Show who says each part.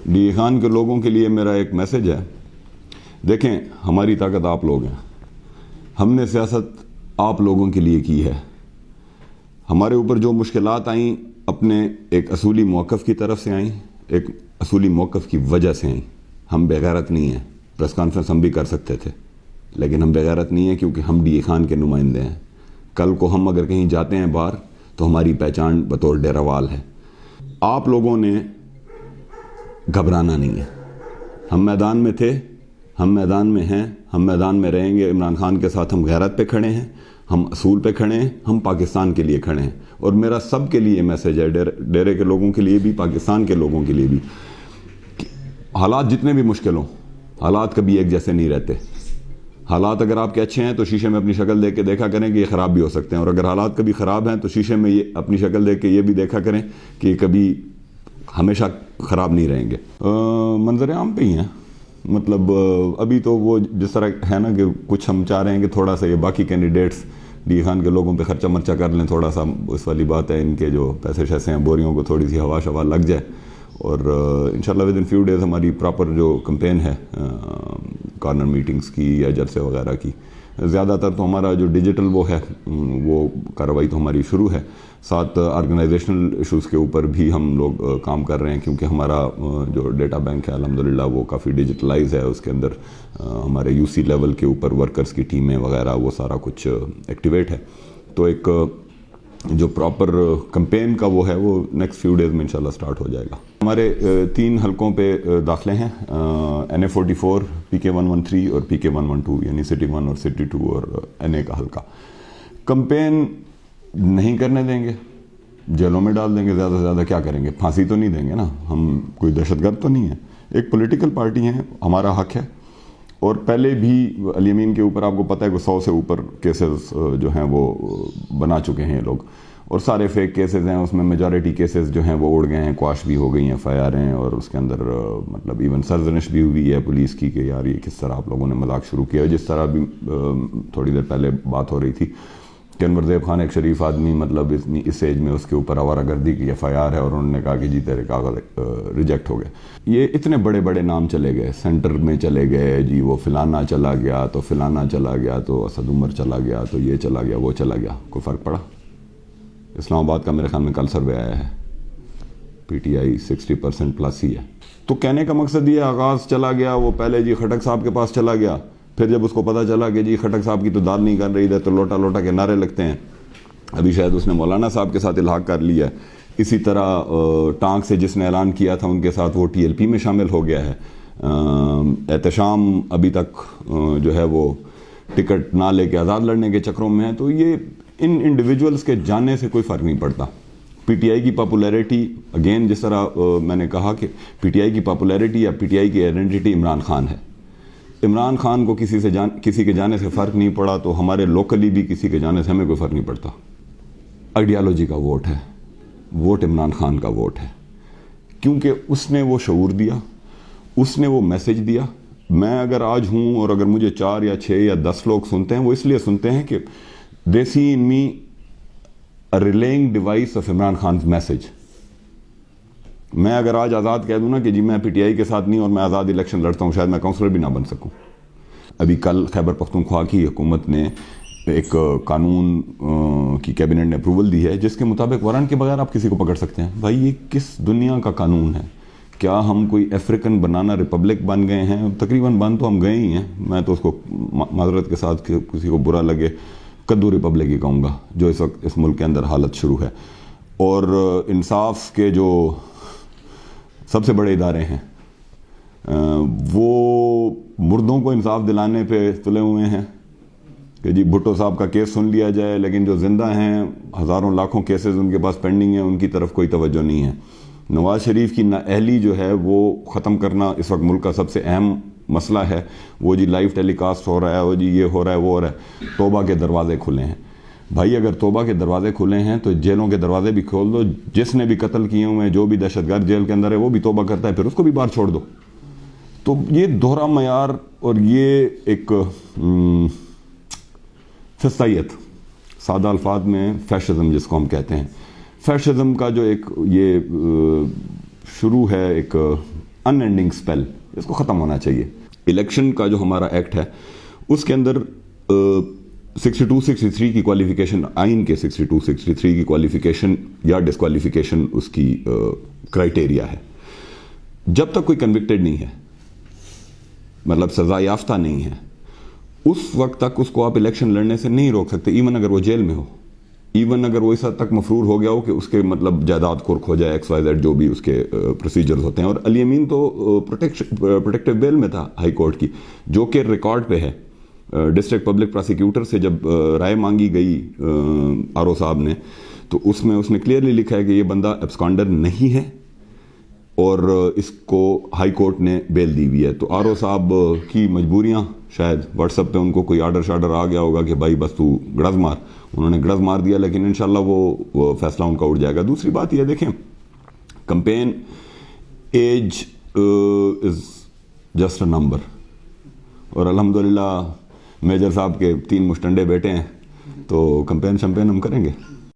Speaker 1: D A Khan کے لوگوں کے لیے میرا ایک میسج ہے. دیکھیں, ہماری طاقت آپ لوگ ہیں. ہم نے سیاست آپ لوگوں کے لیے کی ہے. ہمارے اوپر جو مشکلات آئیں اپنے ایک اصولی موقف کی طرف سے آئیں, ایک اصولی موقف کی وجہ سے آئیں. ہم بے غیرت نہیں ہیں. پریس کانفرنس ہم بھی کر سکتے تھے, لیکن ہم بے غیرت نہیں ہیں کیونکہ ہم ڈی اے خان کے نمائندے ہیں. کل کو ہم اگر کہیں جاتے ہیں باہر تو ہماری پہچان بطور ڈیراوال ہے. آپ لوگوں نے گھبرانا نہیں ہے. ہم میدان میں تھے, ہم میدان میں ہیں, ہم میدان میں رہیں گے. عمران خان کے ساتھ ہم غیرت پہ کھڑے ہیں, ہم اصول پہ کھڑے ہیں, ہم پاکستان کے لیے کھڑے ہیں. اور میرا سب کے لیے میسج ہے, ڈیرے کے لوگوں کے لیے بھی, پاکستان کے لوگوں کے لیے بھی. حالات جتنے بھی مشکل ہوں, حالات کبھی ایک جیسے نہیں رہتے. حالات اگر آپ کے اچھے ہیں تو شیشے میں اپنی شکل دیکھ کے دیکھا کریں کہ یہ خراب بھی ہو سکتے ہیں, اور اگر حالات کبھی خراب ہیں تو شیشے میں یہ اپنی شکل دیکھ کے یہ بھی دیکھا کریں کہ یہ کبھی ہمیشہ خراب نہیں رہیں گے. منظر عام پہ ہی ہیں. مطلب ابھی تو وہ جس طرح ہے نا کہ کچھ ہم چاہ رہے ہیں کہ تھوڑا سا یہ باقی کینڈیڈیٹس ڈی اے خان کے لوگوں پہ خرچہ مرچہ کر لیں, تھوڑا سا اس والی بات ہے. ان کے جو پیسے شیسے ہیں بوریوں کو تھوڑی سی ہوا شوا لگ جائے, اور انشاءاللہ ود ان فیو ڈیز ہماری پراپر جو کمپین ہے کارنر میٹنگز کی یا جلسے وغیرہ کی, زیادہ تر تو ہمارا جو ڈیجیٹل وہ ہے وہ کارروائی تو ہماری شروع ہے. ساتھ آرگنائزیشنل ایشوز کے اوپر بھی ہم لوگ کام کر رہے ہیں, کیونکہ ہمارا جو ڈیٹا بینک ہے الحمدللہ وہ کافی ڈیجیٹلائز ہے. اس کے اندر ہمارے یو سی لیول کے اوپر ورکرز کی ٹیمیں وغیرہ وہ سارا کچھ ایکٹیویٹ ہے. تو ایک جو پراپر کمپین کا وہ ہے وہ نیکسٹ فیو ڈیز میں انشاءاللہ سٹارٹ ہو جائے گا. ہمارے 3 حلقوں پہ داخلے ہیں, NA44, PK113 اور PK112, یعنی سٹی 1 اور سٹی 2 اور NA کا حلقہ. کمپین نہیں کرنے دیں گے, جیلوں میں ڈال دیں گے, زیادہ سے زیادہ کیا کریں گے, پھانسی تو نہیں دیں گے نا. ہم کوئی دہشت گرد تو نہیں ہیں, ایک پولیٹیکل پارٹی ہیں, ہمارا حق ہے. اور پہلے بھی علی امین کے اوپر آپ کو پتہ ہے کہ 100 سے اوپر کیسز جو ہیں وہ بنا چکے ہیں لوگ, اور سارے فیک کیسز ہیں. اس میں میجارٹی کیسز جو ہیں وہ اڑ گئے ہیں, قواش بھی ہو گئی ہیں, FIR ہیں, اور اس کے اندر مطلب ایون سرزنش بھی ہوئی ہے پولیس کی کہ یار یہ کس طرح آپ لوگوں نے مذاق شروع کیا. جس طرح بھی تھوڑی دیر پہلے بات ہو رہی تھی کہ انور زیب خان ایک شریف آدمی, مطلب اس ایج میں اس کے اوپر آوارہ گردی کی FIR ہے, اور انہوں نے کہا کہ جی تیرے کاغذ ریجیکٹ ہو گئے. یہ اتنے بڑے بڑے نام چلے گئے, سینٹر میں چلے گئے, جی وہ فلانا چلا گیا تو فلانا چلا گیا تو اسد عمر چلا گیا تو یہ چلا گیا وہ چلا گیا. کوئی فرق پڑا؟ اسلام آباد کا میرے خیال میں کل سروے آیا ہے, PTI 60% پلس ہی ہے. تو کہنے کا مقصد یہ, آغاز چلا گیا وہ پہلے جی خٹک صاحب کے پاس چلا گیا, پھر جب اس کو پتہ چلا کہ جی خٹک صاحب کی تو داد نہیں کر رہی ہے تو لوٹا لوٹا کے نعرے لگتے ہیں. ابھی شاید اس نے مولانا صاحب کے ساتھ الحاق کر لیا ہے. اسی طرح ٹانک سے جس نے اعلان کیا تھا ان کے ساتھ وہ TLP میں شامل ہو گیا ہے. احتشام ابھی تک جو ہے وہ ٹکٹ نہ لے کے آزاد لڑنے کے چکروں میں ہے. تو یہ ان انڈیویجولز کے جانے سے کوئی فرق نہیں پڑتا. PTI کی پاپولیرٹی, اگین جس طرح میں نے کہا کہ PTI کی پاپولیرٹی یا PTI کی آئیڈینٹی عمران خان ہے. عمران خان کو کسی کے جانے سے فرق نہیں پڑا, تو ہمارے لوکلی بھی کسی کے جانے سے ہمیں کوئی فرق نہیں پڑتا. آئیڈیالوجی کا ووٹ ہے, ووٹ عمران خان کا ووٹ ہے, کیونکہ اس نے وہ شعور دیا, اس نے وہ میسج دیا. میں اگر آج ہوں اور اگر مجھے 4 یا 6 یا 10 لوگ سنتے ہیں, وہ اس لیے سنتے ہیں کہ they see in me a relaying device of Imran خان's message. میں اگر آج آزاد کہہ دوں نا کہ جی میں PTI کے ساتھ نہیں اور میں آزاد الیکشن لڑتا ہوں, شاید میں کونسلر بھی نہ بن سکوں. ابھی کل خیبر پختونخوا کی حکومت نے ایک قانون کی کیبنٹ نے اپروول دی ہے جس کے مطابق وارنٹ کے بغیر آپ کسی کو پکڑ سکتے ہیں. بھائی یہ کس دنیا کا قانون ہے؟ کیا ہم کوئی افریقن بنانا ریپبلک بن گئے ہیں؟ تقریباً بن تو ہم گئے ہی ہیں. میں تو اس کو معذرت کے ساتھ کسی کو برا لگے کدو ریپبلک ہی کہوں گا جو اس وقت اس ملک کے اندر حالت شروع ہے. اور انصاف کے جو سب سے بڑے ادارے ہیں وہ مردوں کو انصاف دلانے پہ تلے ہوئے ہیں کہ جی بھٹو صاحب کا کیس سن لیا جائے, لیکن جو زندہ ہیں ہزاروں لاکھوں کیسز ان کے پاس پینڈنگ ہیں, ان کی طرف کوئی توجہ نہیں ہے. نواز شریف کی نااہلی جو ہے وہ ختم کرنا اس وقت ملک کا سب سے اہم مسئلہ ہے. وہ جی لائیو ٹیلی کاسٹ ہو رہا ہے, وہ جی یہ ہو رہا ہے وہ ہو رہا ہے. توبہ کے دروازے کھلے ہیں بھائی. اگر توبہ کے دروازے کھلے ہیں تو جیلوں کے دروازے بھی کھول دو. جس نے بھی قتل کیے ہوئے ہیں, جو بھی دہشت گرد جیل کے اندر ہے, وہ بھی توبہ کرتا ہے, پھر اس کو بھی باہر چھوڑ دو. تو یہ دوہرا معیار اور یہ ایک فسطائیت, سادہ الفاظ میں فیشزم جس کو ہم کہتے ہیں, فیشزم کا جو ایک یہ شروع ہے ایک ان اینڈنگ اسپیل اس کو ختم ہونا چاہیے. الیکشن کا جو ہمارا ایکٹ ہے اس کے اندر 62-63 کی کوالیفیکیشن, آئین کے 62-63 کی کوالیفیکیشن یا ڈسکوالیفیکیشن اس کی کرائٹیریا ہے. جب تک کوئی کنوکٹڈ نہیں ہے, مطلب سزا یافتہ نہیں ہے, اس وقت تک اس کو آپ الیکشن لڑنے سے نہیں روک سکتے, ایون اگر وہ جیل میں ہو, ایون اگر وہ اس حد تک مفرور ہو گیا ہو کہ اس کے مطلب جائیداد کھرک ہو جائے, XYZ جو بھی اس کے پروسیجرز ہوتے ہیں. اور علی امین تو پروٹیکٹیو بیل میں تھا ہائی کورٹ کی, جو کہ ریکارڈ پہ ہے. ڈسٹرکٹ پبلک پراسیکیوٹر سے جب رائے مانگی گئی RO صاحب نے, تو اس میں کلیئرلی لکھا ہے کہ یہ بندہ ایبسکانڈر نہیں ہے اور اس کو ہائی کورٹ نے بیل دی ہوئی ہے. تو RO صاحب کی مجبوریاں, شاید واٹس ایپ پہ ان کو کوئی آرڈر آ گیا ہوگا کہ بھائی بس تو گڑز مار, انہوں نے گڑز مار دیا, لیکن انشاءاللہ وہ فیصلہ ان کا اٹھ جائے گا. دوسری بات یہ دیکھیں, campaign age is just a number, اور الحمدللہ میجر صاحب کے 3 مشٹنڈے بیٹے ہیں, تو کمپین ہم کریں گے.